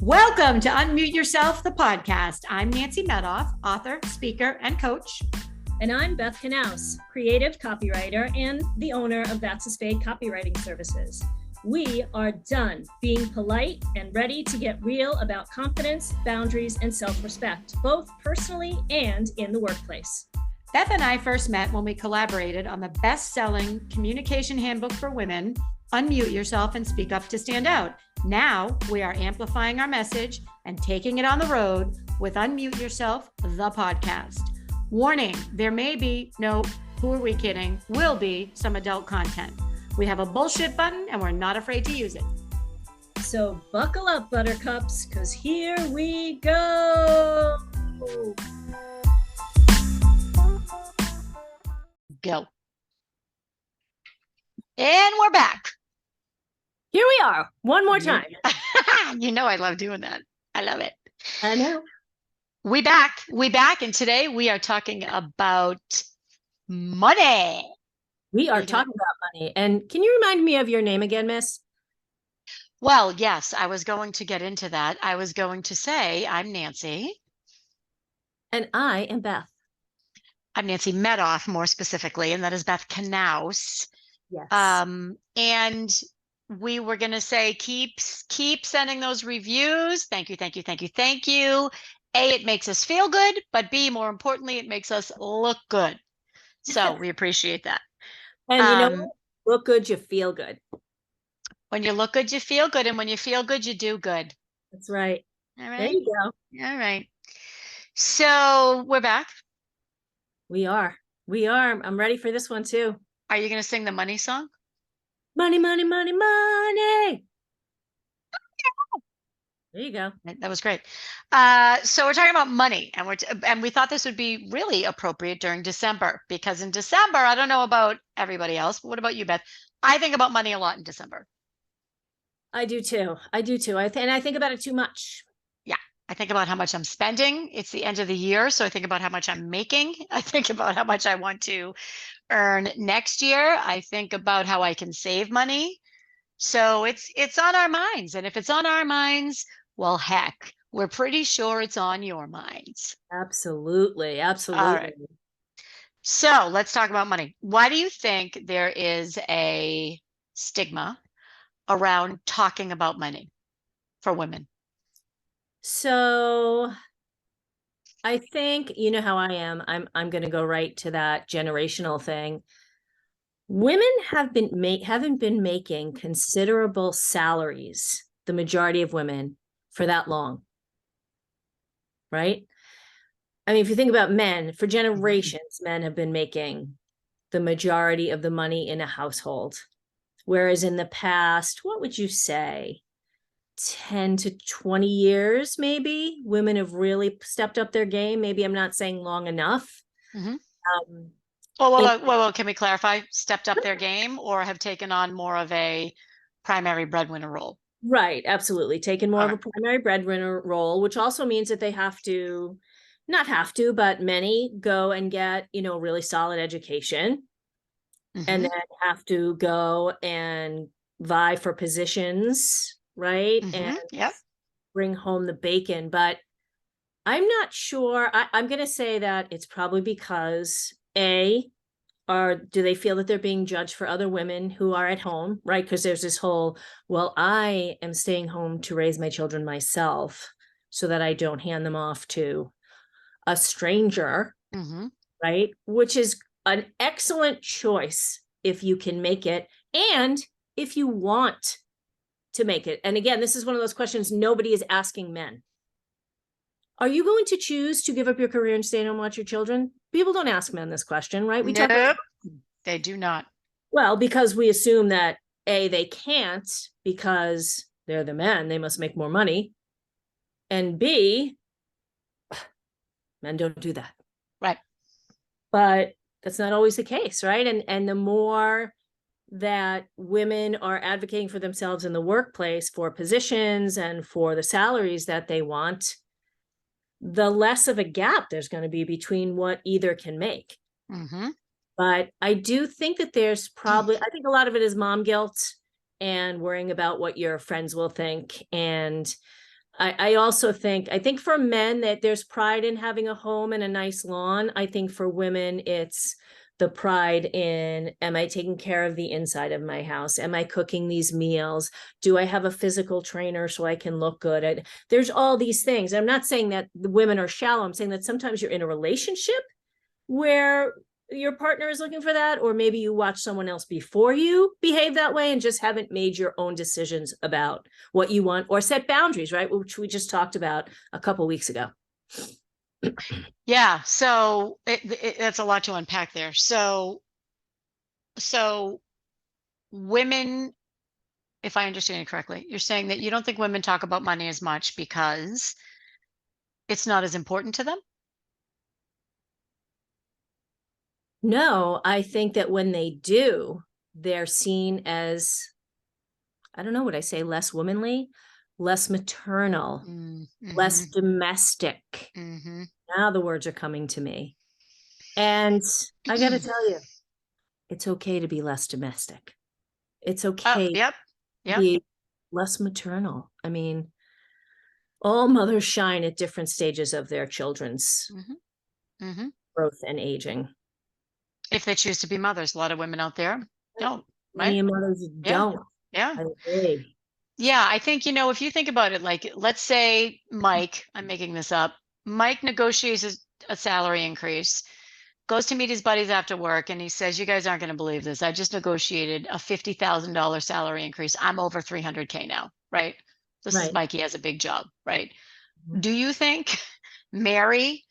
Welcome to Unmute Yourself, the podcast. I'm Nancy Medoff, author, speaker, and coach. And I'm Beth Knaus, creative copywriter and the owner of That's a Spade Copywriting Services. We are done being polite and ready to get real about confidence, boundaries, and self-respect, both personally and in the workplace. Beth and I first met when we collaborated on the best-selling communication handbook for women, Unmute Yourself and Speak Up to Stand Out. Now we are amplifying our message and taking it on the road with Unmute Yourself, the podcast. Warning, there may be, no, who are we kidding, will be some adult content. We have a bullshit button and we're not afraid to use it. So buckle up, buttercups, because here we go. Go. And we're back. Here we are, one more time. You know I love doing that. I love it. I know. We back, and today we are talking about money. We are talking about money. And can you remind me of your name again, miss? Well, yes, I was going to get into that. I was going to say, I'm Nancy. And I am Beth. I'm Nancy Medoff, more specifically, and that is Beth Knaus. Yes. And we were going to say, keep sending those reviews. Thank you, thank you, thank you, thank you. A, it makes us feel good, but B, more importantly, it makes us look good. So we appreciate that. And you know what? Look good, you feel good. When you look good, you feel good. And when you feel good, you do good. That's right. All right. There you go. All right. So we're back. We are. I'm ready for this one too. Are you going to sing the money song? Money, money, money, money. There you go. That was great. So we're talking about money, and we thought this would be really appropriate during December, because in December, I don't know about everybody else, but what about you, Beth? I think about money a lot in December. I do too. And I think about it too much. Yeah. I think about how much I'm spending. It's the end of the year, so I think about how much I'm making. I think about how much I want to earn next year. I think about how I can save money. So it's on our minds. And if it's on our minds, well, heck, we're pretty sure it's on your minds. Absolutely. All right. So let's talk about money. Why do you think there is a stigma around talking about money for women? So I think, you know how I am. I'm going to go right to that generational thing. Women haven't been making considerable salaries, the majority of women, for that long. Right? I mean, if you think about men, for generations, men have been making the majority of the money in a household. Whereas in the past, what would you say? 10 to 20 years, maybe, women have really stepped up their game. Maybe I'm not saying long enough. Well, can we clarify? Stepped up their game or have taken on more of a primary breadwinner role? Right, absolutely. Taken more of a primary breadwinner role, which also means that they but many go and get, really solid education and then have to go and vie for positions, right? And bring home the bacon. But I'm not sure. I'm going to say that it's probably because do they feel that they're being judged for other women who are at home, right? Because there's this whole, well, I am staying home to raise my children myself so that I don't hand them off to a stranger, right? Which is an excellent choice if you can make it and if you want to make it. And again, this is one of those questions nobody is asking men. Are you going to choose to give up your career and stay home and watch your children? People don't ask men this question, right? They do not. Well, because we assume that A, they can't because they're the men, they must make more money. And B, men don't do that. Right. But that's not always the case, right? And the more that women are advocating for themselves in the workplace for positions and for the salaries that they want, the less of a gap there's going to be between what either can make. But I do think that there's I think a lot of it is mom guilt and worrying about what your friends will think. And I also think, for men that there's pride in having a home and a nice lawn. I think for women, it's the pride in, am I taking care of the inside of my house? Am I cooking these meals? Do I have a physical trainer so I can look good? There's all these things. I'm not saying that the women are shallow. I'm saying that sometimes you're in a relationship where your partner is looking for that, or maybe you watch someone else before you behave that way and just haven't made your own decisions about what you want or set boundaries, right? Which we just talked about a couple weeks ago. Yeah. So that's a lot to unpack there. So women, if I understand it correctly, you're saying that you don't think women talk about money as much because it's not as important to them? No, I think that when they do, they're seen as, I don't know, would I say less womanly, less maternal, less domestic. Now the words are coming to me. And I got to tell you, it's okay to be less domestic. It's okay Yep. to be less maternal. I mean, all mothers shine at different stages of their children's growth and aging. If they choose to be mothers, a lot of women out there don't, Many right? mothers don't. Yeah. I agree. Yeah, I think, if you think about it, like, let's say Mike, I'm making this up, Mike negotiates a salary increase, goes to meet his buddies after work, and he says, "You guys aren't going to believe this. I just negotiated a $50,000 salary increase. I'm over 300K now," right? This is Right. Mike. He has a big job, right? Do you think Mary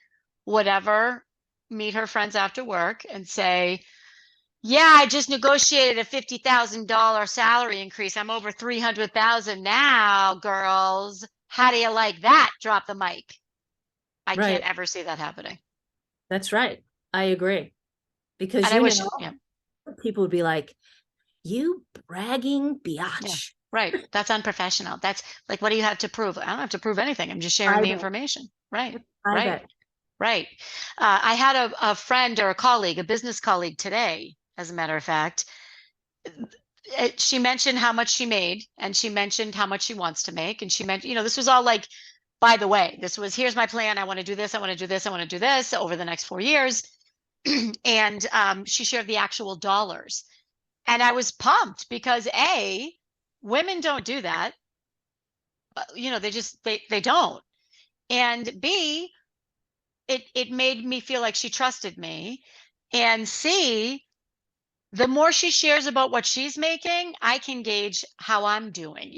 would ever meet her friends after work and say, "Yeah, I just negotiated a $50,000 salary increase. I'm over 300,000 now, girls. How do you like that?" Drop the mic. I Right. can't ever see that happening. That's right. I agree. Because And I wish, yeah, people would be like, "You bragging yeah, biatch." right. That's unprofessional. That's like, what do you have to prove? I don't have to prove anything. I'm just sharing the information. Right. I Right. bet. Right. I had a friend or a colleague, a business colleague today, as a matter of fact. She mentioned how much she made, and she mentioned how much she wants to make, and she mentioned, this was all like, by the way, this was, here's my plan. I want to do this. I want to do this. I want to do this over the next 4 years. And she shared the actual dollars, and I was pumped because women don't do that. They just they don't. And B, it made me feel like she trusted me. And C, the more she shares about what she's making, I can gauge how I'm doing,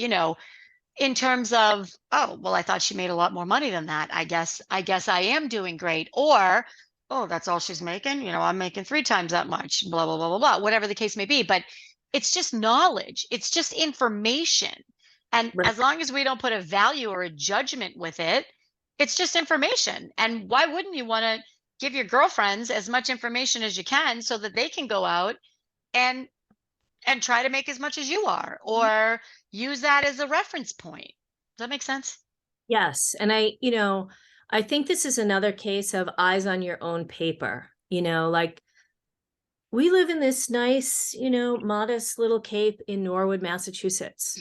in terms of, "Oh, well, I thought she made a lot more money than that. I guess I am doing great." Or, "Oh, that's all she's making. I'm making 3 times that much," blah, blah, blah, blah, blah, whatever the case may be. But it's just knowledge. It's just information. And Right. as long as we don't put a value or a judgment with it, it's just information. And why wouldn't you want to give your girlfriends as much information as you can so that they can go out and try to make as much as you are, or use that as a reference point? Does that make sense? Yes. And I think this is another case of eyes on your own paper. Like, we live in this nice, modest little cape in Norwood, Massachusetts.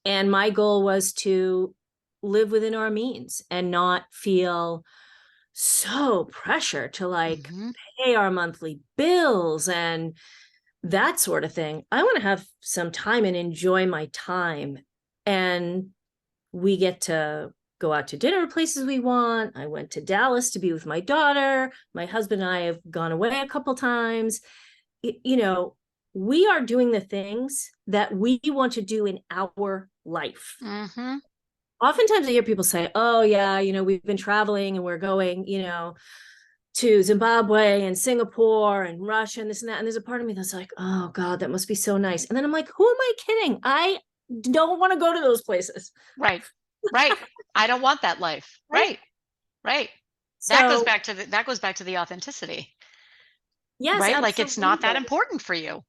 And my goal was to live within our means and not feel so pressure to like pay our monthly bills and that sort of thing. I want to have some time and enjoy my time. And we get to go out to dinner places we want. I went to Dallas to be with my daughter. My husband and I have gone away a couple times. We are doing the things that we want to do in our life. Oftentimes I hear people say, "Oh yeah, we've been traveling and we're going, to Zimbabwe and Singapore and Russia and this and that." And there's a part of me that's like, "Oh God, that must be so nice." And then I'm like, who am I kidding? I don't want to go to those places. Right. Right. I don't want that life. Right. Right. That goes back to the authenticity. Yes, right. absolutely. Like, it's not that important for you.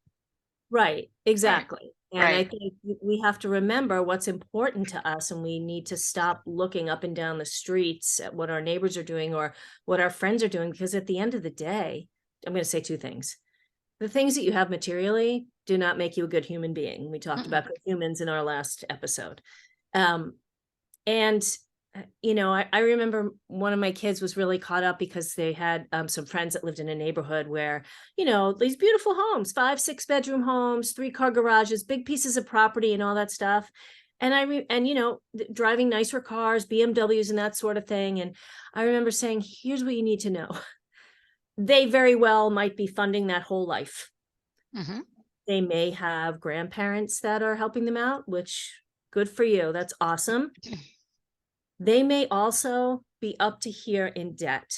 Right. Exactly. Right. And I think we have to remember what's important to us, and we need to stop looking up and down the streets at what our neighbors are doing or what our friends are doing, because at the end of the day, I'm going to say two things. The things that you have materially do not make you a good human being. We talked about good humans in our last episode. And, I remember one of my kids was really caught up because they had some friends that lived in a neighborhood where, these beautiful homes, 5, 6 bedroom homes, 3-car garages, big pieces of property and all that stuff. And driving nicer cars, BMWs and that sort of thing. And I remember saying, here's what you need to know. They very well might be funding that whole life. Mm-hmm. They may have grandparents that are helping them out, which good for you. That's awesome. They may also be up to here in debt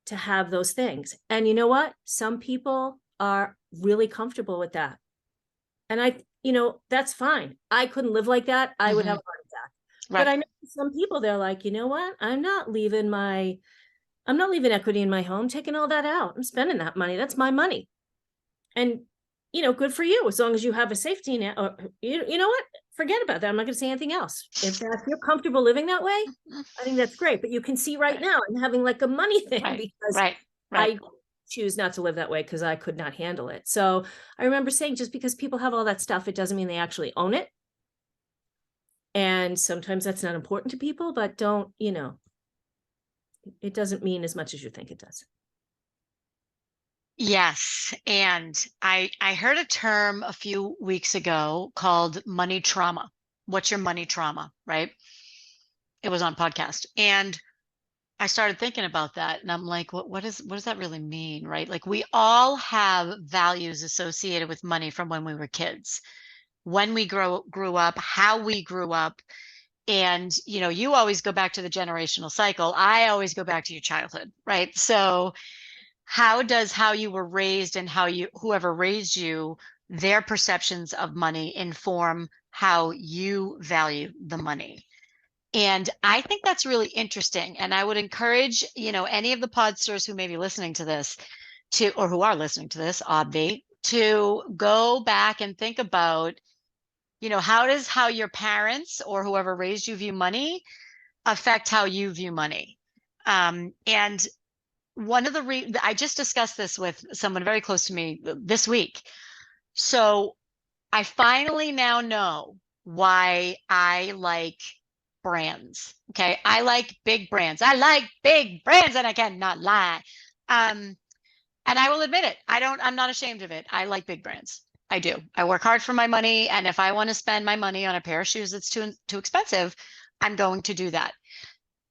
to have those things. And you know what? Some people are really comfortable with that. And that's fine. I couldn't live like that. I would have a heart attack. Right. But I know some people, they're like, you know what? I'm not leaving equity in my home, taking all that out. I'm spending that money. That's my money. And, good for you. As long as you have a safety net, or you know what? Forget about that. I'm not going to say anything else. If you're comfortable living that way, I think that's great. But you can see right now I'm having like a money thing because I choose not to live that way because I could not handle it. So I remember saying, just because people have all that stuff, it doesn't mean they actually own it. And sometimes that's not important to people, but it doesn't mean as much as you think it does. Yes. And I heard a term a few weeks ago called money trauma. What's your money trauma, right? It was on podcast. And I started thinking about that, and I'm like, what does that really mean, right? Like, we all have values associated with money from when we were kids, when we grew up, how we grew up. And, you always go back to the generational cycle. I always go back to your childhood, right? So how you were raised and whoever raised you, their perceptions of money inform how you value the money. And I think that's really interesting. And I would encourage, any of the podsters who may be listening to this or who are listening to this, Obvi, to go back and think about, how your parents or whoever raised you view money affect how you view money. And one of I just discussed this with someone very close to me this week. So I finally now know why I like brands. Okay. I like big brands. And I cannot lie. And I will admit it. I'm not ashamed of it. I like big brands. I do. I work hard for my money. And if I want to spend my money on a pair of shoes that's too expensive, I'm going to do that.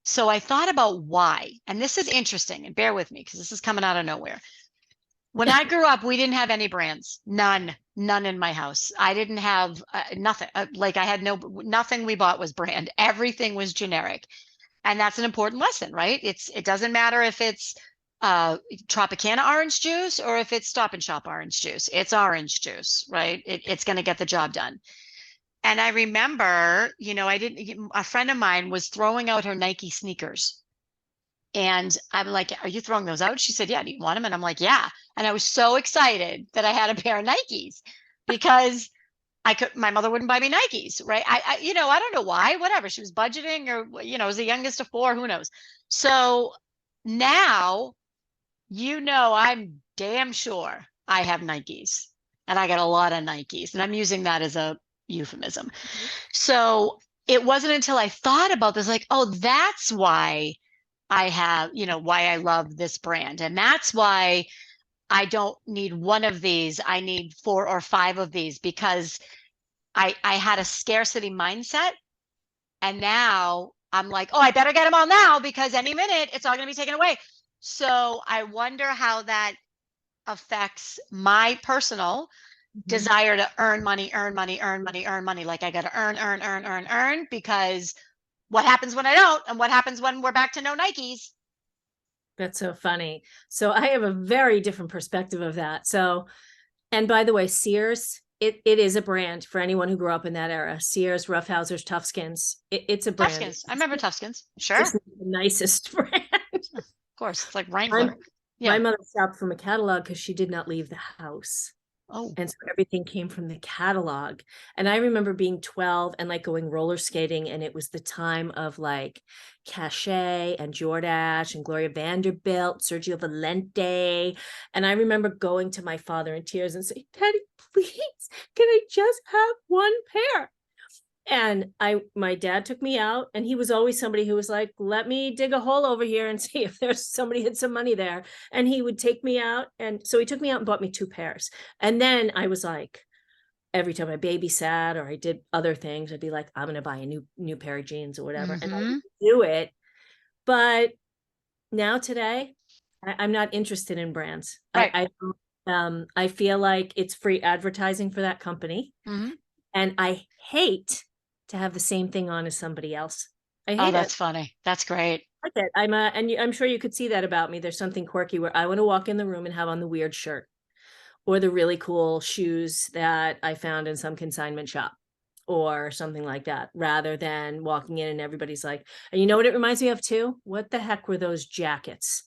So I thought about why, and this is interesting, and bear with me because this is coming out of nowhere. When I grew up, we didn't have any brands, none in my house. I didn't have nothing. Like, I had nothing we bought was brand. Everything was generic. And that's an important lesson, right? It doesn't matter if it's Tropicana orange juice or if it's Stop and Shop orange juice. It's orange juice, right? It's going to get the job done. And I remember, a friend of mine was throwing out her Nike sneakers. And I'm like, are you throwing those out? She said, yeah, do you want them? And I'm like, yeah. And I was so excited that I had a pair of Nikes because my mother wouldn't buy me Nikes, right? I don't know why, whatever. She was budgeting, or, I was the youngest of 4, who knows? So now, I'm damn sure I have Nikes, and I got a lot of Nikes, and I'm using that as a euphemism. Mm-hmm. So it wasn't until I thought about this, like, oh, that's why I have, why I love this brand. And that's why I don't need one of these. I need 4 or 5 of these, because I had a scarcity mindset. And now I'm like, oh, I better get them all now, because any minute it's all going to be taken away. So I wonder how that affects my personal desire to earn money. Like, I got to earn, because what happens when I don't? And what happens when we're back to no Nikes? That's so funny. So I have a very different perspective of that. So, and by the way, Sears, it is a brand for anyone who grew up in that era. Sears, Roughhousers, Toughskins. It's a brand. Toughskins. I remember Toughskins. Sure. Just the nicest brand. Of course. It's like Wrangler. My mother shopped from a catalog because she did not leave the house. Oh. And so everything came from the catalog. And I remember being 12 and like going roller skating, and it was the time of like Cachet and Jordache and Gloria Vanderbilt, Sergio Valente. And I remember going to my father in tears and saying, Daddy, please, can I just have one pair? And my dad took me out, and he was always somebody who was like, let me dig a hole over here and see if there's somebody had some money there. And he would take me out. And so he took me out and bought me 2 pairs. And then I was like, every time I babysat or I did other things, I'd be like, I'm going to buy a new pair of jeans or whatever. And I would do it. But now today, I'm not interested in brands. Right. I feel like it's free advertising for that company. And I hate to have the same thing on as somebody else. I hate that's it. funny. That's great. I like it. I'm sure you could see that about me. There's something quirky where I want to walk in the room and have on the weird shirt or the really cool shoes that I found in some consignment shop or something like that, rather than walking in and everybody's like, and you know what it reminds me of too? What the heck were those jackets?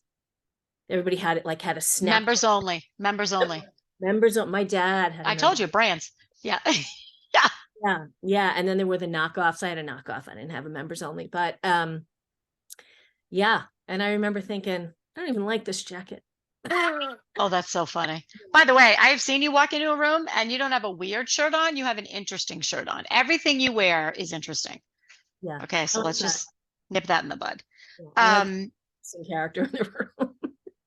Everybody had it, like had a snap. Members only. Members only. Members. My dad had. I told you, brands. Yeah. Yeah. Yeah. And then there were the knockoffs. I had a knockoff. I didn't have a members only, but yeah. And I remember thinking, I don't even like this jacket. Oh, that's so funny. By the way, I've seen you walk into a room and you don't have a weird shirt on. You have an interesting shirt on. Everything you wear is interesting. Yeah. Okay. So let's just nip that in the bud. Some character in the room.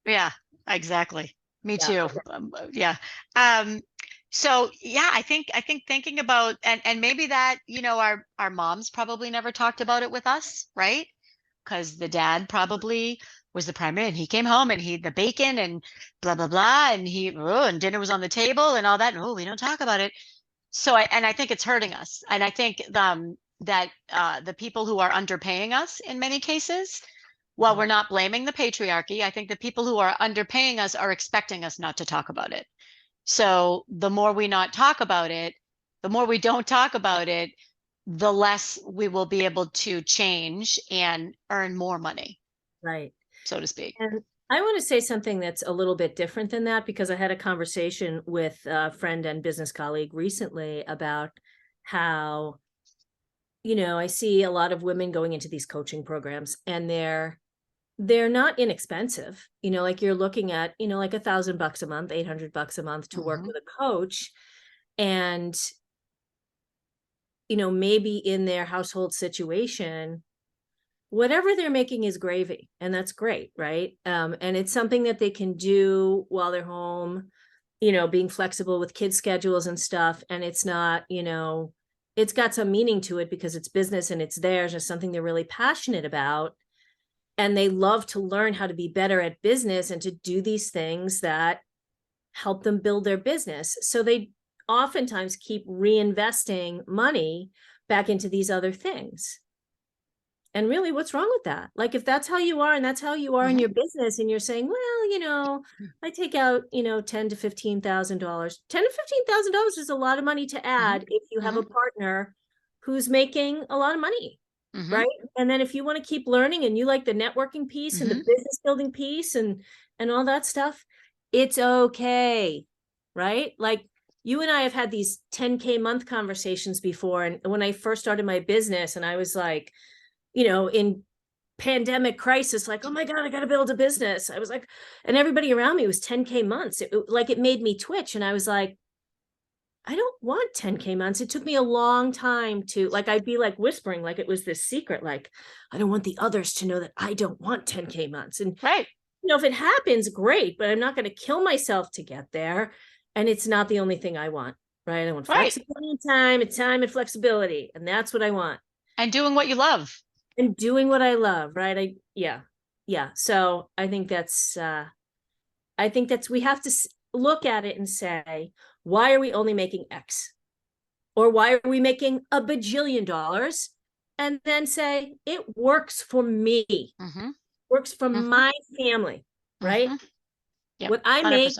Yeah, exactly. Me too. Yeah. So yeah, I think thinking about and maybe that, our moms probably never talked about it with us, right? Because the dad probably was the primary and he came home and he the bacon and blah blah blah and and dinner was on the table and all that. And we don't talk about it. So I think it's hurting us. And I think that the people who are underpaying us in many cases, while we're not blaming the patriarchy, I think the people who are underpaying us are expecting us not to talk about it. So the more we not talk about it, the more we don't talk about it, the less we will be able to change and earn more money. Right. So to speak. And I want to say something that's a little bit different than that, because I had a conversation with a friend and business colleague recently about how, I see a lot of women going into these coaching programs and they're not inexpensive. Like you're looking at, like $1,000 a month, $800 a month to work with a coach. And, maybe in their household situation, whatever they're making is gravy, and that's great. Right. And it's something that they can do while they're home, being flexible with kids' schedules and stuff. And it's not, it's got some meaning to it because it's business and it's theirs, or something they're really passionate about. And they love to learn how to be better at business and to do these things that help them build their business. So they oftentimes keep reinvesting money back into these other things. And really, what's wrong with that? Like, if that's how you are and that's how you are in your business, and you're saying, well, I take out, $10,000 to $15,000. $10,000 to $15,000 is a lot of money to add if you have a partner who's making a lot of money. Right. And then if you want to keep learning and you like the networking piece and the business building piece and all that stuff, it's okay. Right. Like, you and I have had these 10K month conversations before. And when I first started my business and I was like, in pandemic crisis, like, oh my God, I got to build a business. I was like, and everybody around me was 10K months. It made me twitch. And I was like, I don't want 10K months. It took me a long time to, like, I'd be like whispering, like it was this secret, like, I don't want the others to know that I don't want 10K months. And, right. If it happens, great, but I'm not going to kill myself to get there. And it's not the only thing I want, right? I want flexibility and time and flexibility. And that's what I want. And doing what you love. And doing what I love, right? Yeah. So I think that's we have to look at it and say, why are we only making X? Or why are we making $1 bajillion? And then say, it works for me, works for my family, right? Yep. What I 100%. Make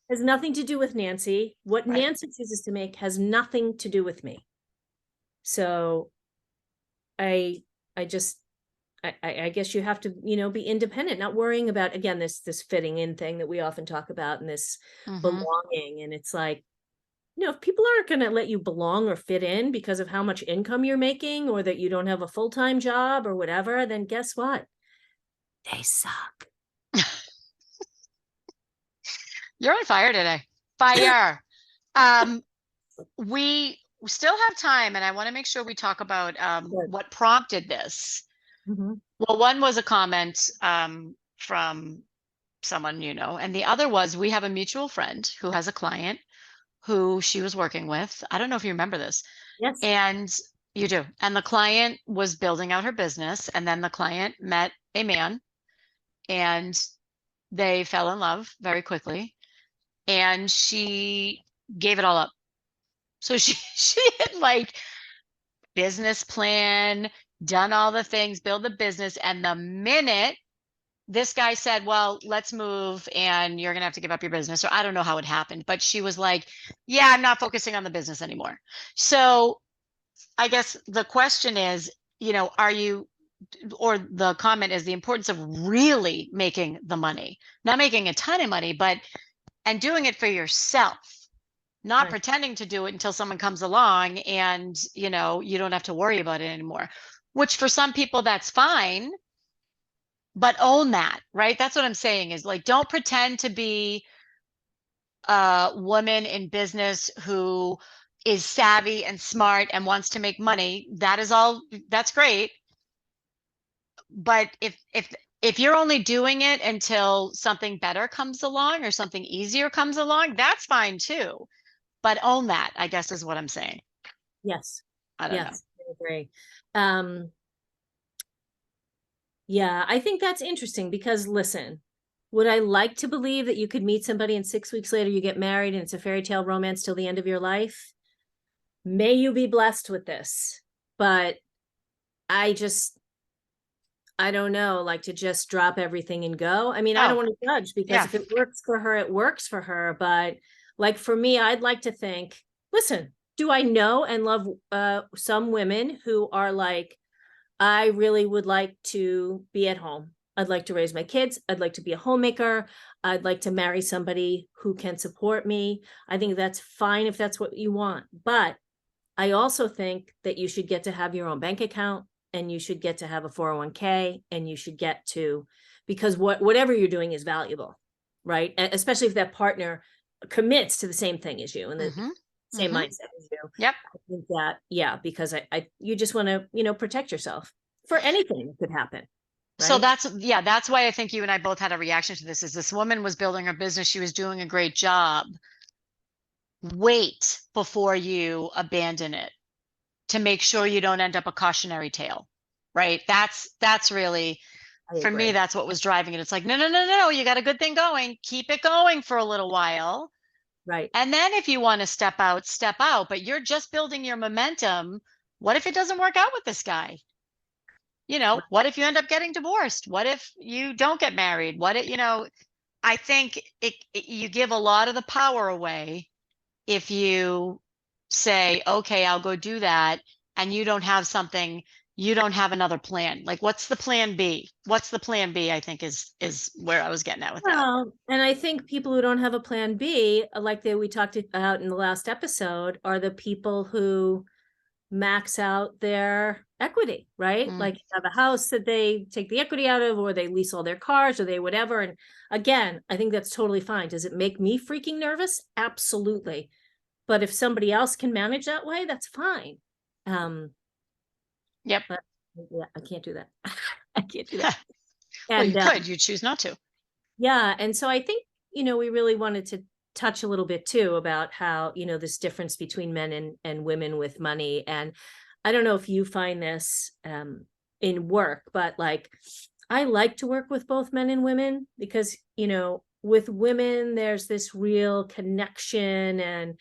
has nothing to do with Nancy. What Nancy chooses to make has nothing to do with me. So I guess you have to, be independent, not worrying about, again, this fitting in thing that we often talk about, and this belonging. And it's like, if people aren't going to let you belong or fit in because of how much income you're making, or that you don't have a full-time job or whatever, then guess what? They suck. You're on fire today. Fire. we we still have time, and I want to make sure we talk about Good. what prompted this. Mm-hmm. Well, one was a comment from someone, and the other was, we have a mutual friend who has a client who she was working with. I don't know if you remember this. Yes. And you do. And the client was building out her business, and then the client met a man, and they fell in love very quickly, and she gave it all up. So she had like business plan, done all the things, build the business, and the minute this guy said, well, let's move and you're going to have to give up your business, or I don't know how it happened, but she was like, yeah, I'm not focusing on the business anymore. So I guess the question is, are you, or the comment is the importance of really making the money, not making a ton of money, and doing it for yourself, not Right. pretending to do it until someone comes along and, you don't have to worry about it anymore, which for some people that's fine, but own that, right? That's what I'm saying, is like, don't pretend to be a woman in business who is savvy and smart and wants to make money. That's great. But if you're only doing it until something better comes along or something easier comes along, that's fine too. But own that, I guess, is what I'm saying. Yes. I don't know. I agree. Yeah, I think that's interesting because, listen, would I like to believe that you could meet somebody and 6 weeks later you get married and it's a fairy tale romance till the end of your life? May you be blessed with this. But I don't know, like, to just drop everything and go. I mean, I don't want to judge, because if it works for her, it works for her. But like, for me, I'd like to think, listen, do I know and love some women who are like, I really would like to be at home. I'd like to raise my kids. I'd like to be a homemaker. I'd like to marry somebody who can support me. I think that's fine if that's what you want. But I also think that you should get to have your own bank account, and you should get to have a 401k, and you should get to, because whatever you're doing is valuable, right? Especially if that partner commits to the same thing as you and the same mindset as you. Yep. I think that, yeah, because you just want to, protect yourself for anything that could happen. Right? So that's why I think you and I both had a reaction to this. Is this woman was building her business. She was doing a great job. Wait before you abandon it, to make sure you don't end up a cautionary tale, right? That's really, for me, that's what was driving it. It's like, no, you got a good thing going. Keep it going for a little while. Right. And then if you want to step out, but you're just building your momentum. What if it doesn't work out with this guy? What if you end up getting divorced? What if you don't get married? I think you give a lot of the power away if you say, okay, I'll go do that, and you don't have another plan. Like, what's the plan B? I think is where I was getting at with that. And I think people who don't have a plan B, like we talked about in the last episode, are the people who max out their equity, right? Like, have a house that they take the equity out of, or they lease all their cars, or they whatever. And again, I think that's totally fine. Does it make me freaking nervous? Absolutely. But if somebody else can manage that way, that's fine. Yep. But yeah, I can't do that. I can't do that. Well, you could. You choose not to. Yeah. And so I think, we really wanted to touch a little bit too about how, this difference between men and women with money. And I don't know if you find this in work, but like, I like to work with both men and women because, with women, there's this real connection and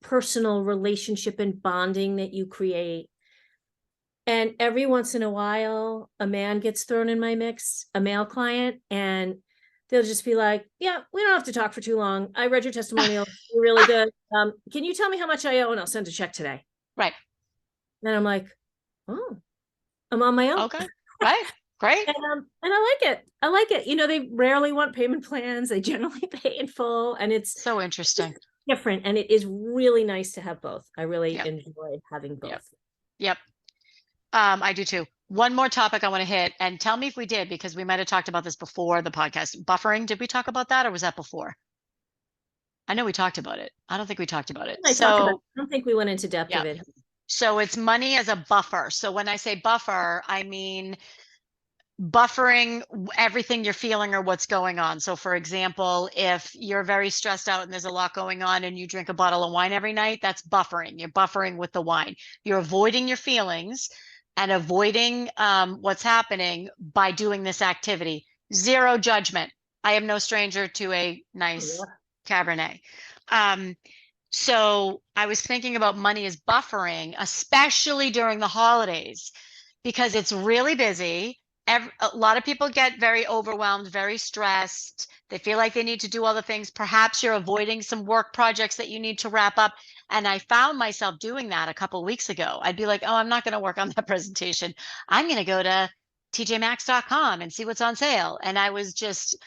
personal relationship and bonding that you create. And every once in a while, a man gets thrown in my mix, a male client, and they'll just be like, yeah, we don't have to talk for too long. I read your testimonial. You're really good. Can you tell me how much I owe? And I'll send a check today. Right. And I'm like, oh, I'm on my own. Okay. Right. Great. And I like it. I like it. They rarely want payment plans. They generally pay in full. And it's so interesting. Different. And it is really nice to have both. I really enjoy having both. Yep. I do too. One more topic I want to hit, and tell me if we did, because we might have talked about this before the podcast. Buffering. Did we talk about that, or was that before? I know we talked about it. I don't think we talked about it. I talk about, I don't think we went into depth yeah. of it. So it's money as a buffer. So when I say buffer, I mean buffering everything you're feeling or what's going on. So for example, if you're very stressed out and there's a lot going on and you drink a bottle of wine every night, that's buffering. You're buffering with the wine. You're avoiding your feelings and avoiding what's happening by doing this activity. Zero judgment. I am no stranger to a nice Cabernet. So I was thinking about money as buffering, especially during the holidays, because it's really busy. A lot of people get very overwhelmed, very stressed. They feel like they need to do all the things. Perhaps you're avoiding some work projects that you need to wrap up. And I found myself doing that a couple of weeks ago. I'd be like, oh, I'm not going to work on that presentation. I'm going to go to tjmax.com and see what's on sale. And I was just,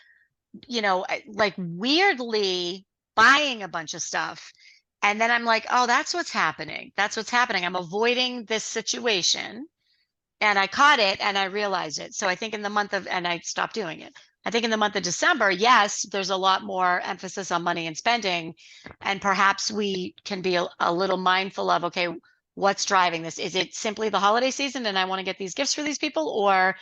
like weirdly buying a bunch of stuff. And then I'm like, oh, that's what's happening. That's what's happening. I'm avoiding this situation. And I caught it and I realized it. So I think in the month of, and I stopped doing it. I think in the month of December, yes, there's a lot more emphasis on money and spending. And perhaps we can be a little mindful of, okay, what's driving this? Is it simply the holiday season and I want to get these gifts for these people? Or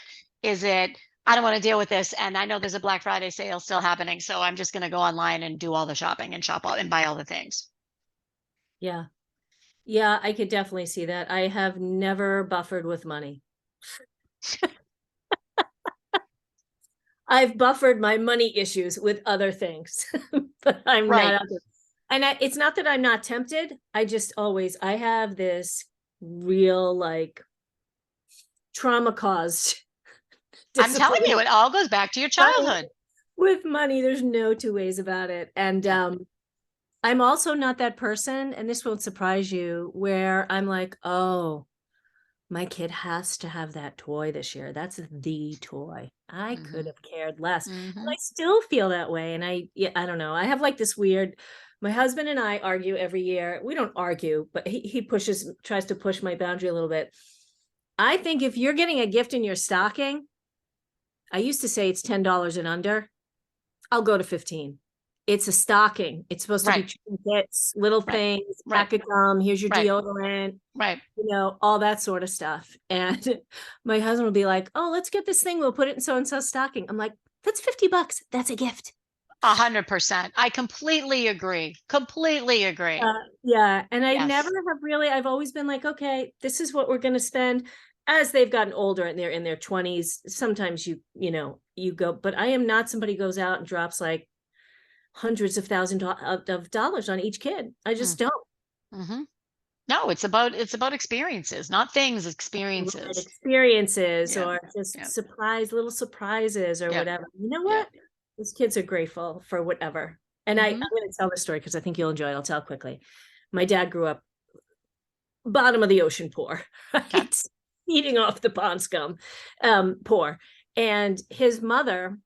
is it, I don't want to deal with this. And I know there's a Black Friday sale still happening. So I'm just going to go online and do all the shopping and shop all and buy all the things. Yeah. Yeah, I could definitely see that. I have never buffered with money. I've buffered my money issues with other things, but I'm Right. not. And it's not that I'm not tempted. I just always, I have this real like trauma caused. I'm telling you, it all goes back to your childhood. With money, there's no two ways about it. And I'm also not that person, and this won't surprise you, where I'm like, oh, my kid has to have that toy this year. That's the toy. I could have cared less. But I still feel that way. And I don't know. I have like this weird, my husband and I argue every year. We don't argue, but he tries to push my boundary a little bit. I think if you're getting a gift in your stocking, I used to say it's $10 and under. I'll go to 15. It's a stocking. It's supposed to be trinkets, little things, pack of gum. Here's your deodorant, all that sort of stuff. And my husband will be like, "Oh, let's get this thing. We'll put it in so and so stocking." I'm like, "That's $50. That's a gift." 100%. I completely agree. Completely agree. Yeah, and I never have really. I've always been like, "Okay, this is what we're going to spend." As they've gotten older and they're in their 20s, sometimes you go. But I am not somebody who goes out and drops like hundreds of thousands of dollars on each kid. I just don't. No, it's about experiences, not things, experiences. Right, experiences or just little surprises or whatever. You know what? Those kids are grateful for whatever. And I'm going to tell this story because I think you'll enjoy it. I'll tell quickly. My dad grew up bottom of the ocean poor, right? Eating off the pond scum, poor. And his mother,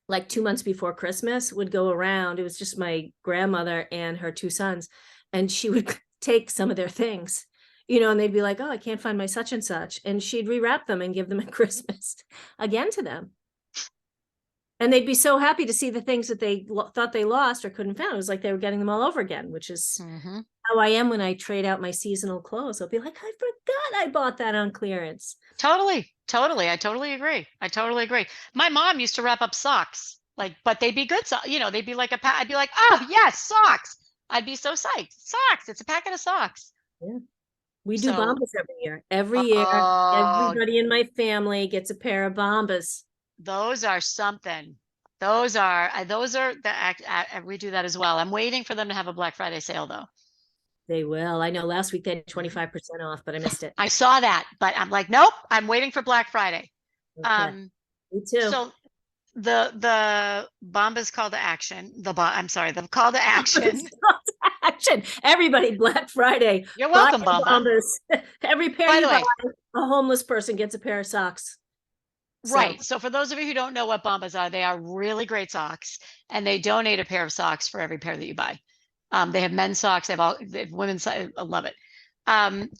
like 2 months before Christmas, would go around. It was just my grandmother and her two sons. And she would take some of their things, and they'd be like, "Oh, I can't find my such and such." And she'd rewrap them and give them at Christmas again to them. And they'd be so happy to see the things that they thought they lost or couldn't find. It was like they were getting them all over again, which is how I am when I trade out my seasonal clothes. I'll be like, "I forgot I bought that on clearance." Totally. I totally agree. My mom used to wrap up socks, but they'd be good. They'd be like I'd be like, "Oh yes, socks." I'd be so psyched. Socks. It's a packet of socks. Yeah. We do Bombas every year. Every year, everybody in my family gets a pair of Bombas. Those are something. We do that as well. I'm waiting for them to have a Black Friday sale though. They will. I know last week they had 25% off, but I missed it. I saw that, but I'm like, nope, I'm waiting for Black Friday. Okay. Me too. So the Bombas call to action, the call to action. Everybody, Black Friday. You're welcome, Bombas. Every pair you buy, a homeless person gets a pair of socks. Right. So for those of you who don't know what Bombas are, they are really great socks, and they donate a pair of socks for every pair that you buy. They have men's socks. They have women's. I love it.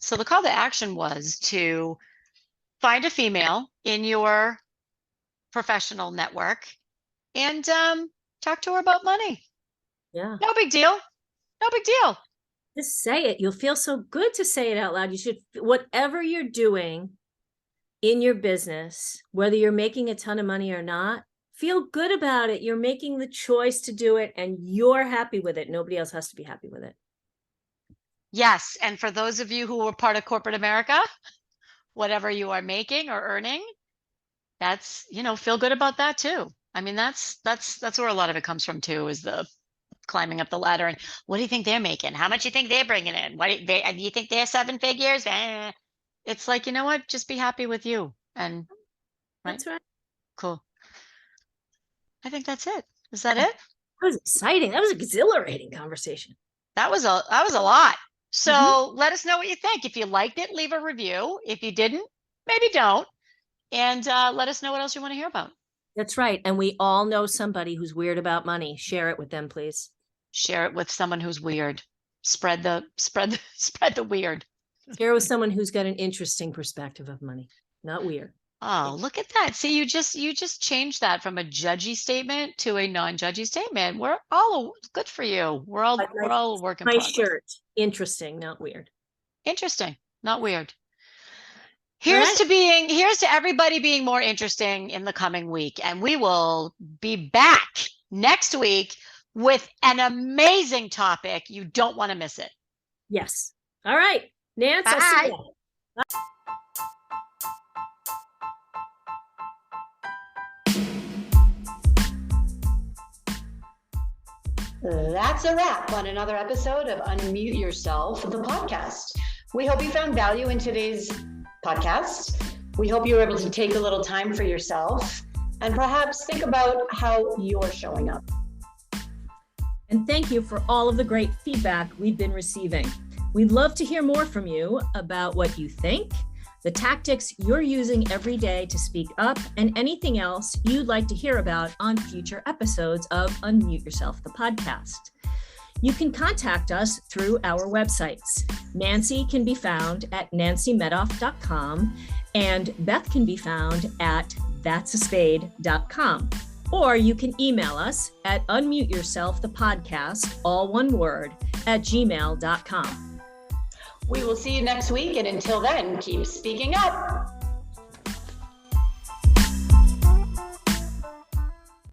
So the call to action was to find a female in your professional network and talk to her about money. Yeah. No big deal. No big deal. Just say it. You'll feel so good to say it out loud. You should, whatever you're doing in your business, whether you're making a ton of money or not, feel good about it. You're making the choice to do it and you're happy with it. Nobody else has to be happy with it. Yes. And for those of you who are part of corporate America, whatever you are making or earning, that's, feel good about that too. I mean, that's where a lot of it comes from too, is the climbing up the ladder. And what do you think they're making? How much you think they're bringing in? What do you think they're 7 figures? It's like, you know what? Just be happy with you. And right? That's right. Cool. I think that's it. Is that it? That was exciting. That was an exhilarating conversation. That was a lot. So let us know what you think. If you liked it, leave a review. If you didn't, maybe don't. And let us know what else you want to hear about. That's right. And we all know somebody who's weird about money. Share it with them, please. Share it with someone who's weird. Spread the weird. Share it with someone who's got an interesting perspective of money, not weird. Oh, look at that. See, you just changed that from a judgy statement to a non-judgy statement. We're all good for you. We're all working. My shirt. Interesting, not weird. Interesting, not weird. Here's to everybody being more interesting in the coming week. And we will be back next week with an amazing topic. You don't want to miss it. Yes. All right. Nance, bye. I'll see you. Bye. That's a wrap on another episode of Unmute Yourself, the podcast. We hope you found value in today's podcast. We hope you were able to take a little time for yourself and perhaps think about how you're showing up. And thank you for all of the great feedback we've been receiving. We'd love to hear more from you about what you think, the tactics you're using every day to speak up, and anything else you'd like to hear about on future episodes of Unmute Yourself, the podcast. You can contact us through our websites. Nancy can be found at nancymedoff.com and Beth can be found at that'saspade.com. Or you can email us at unmuteyourselfthepodcast, all one word, @gmail.com. We will see you next week, and until then, keep speaking up.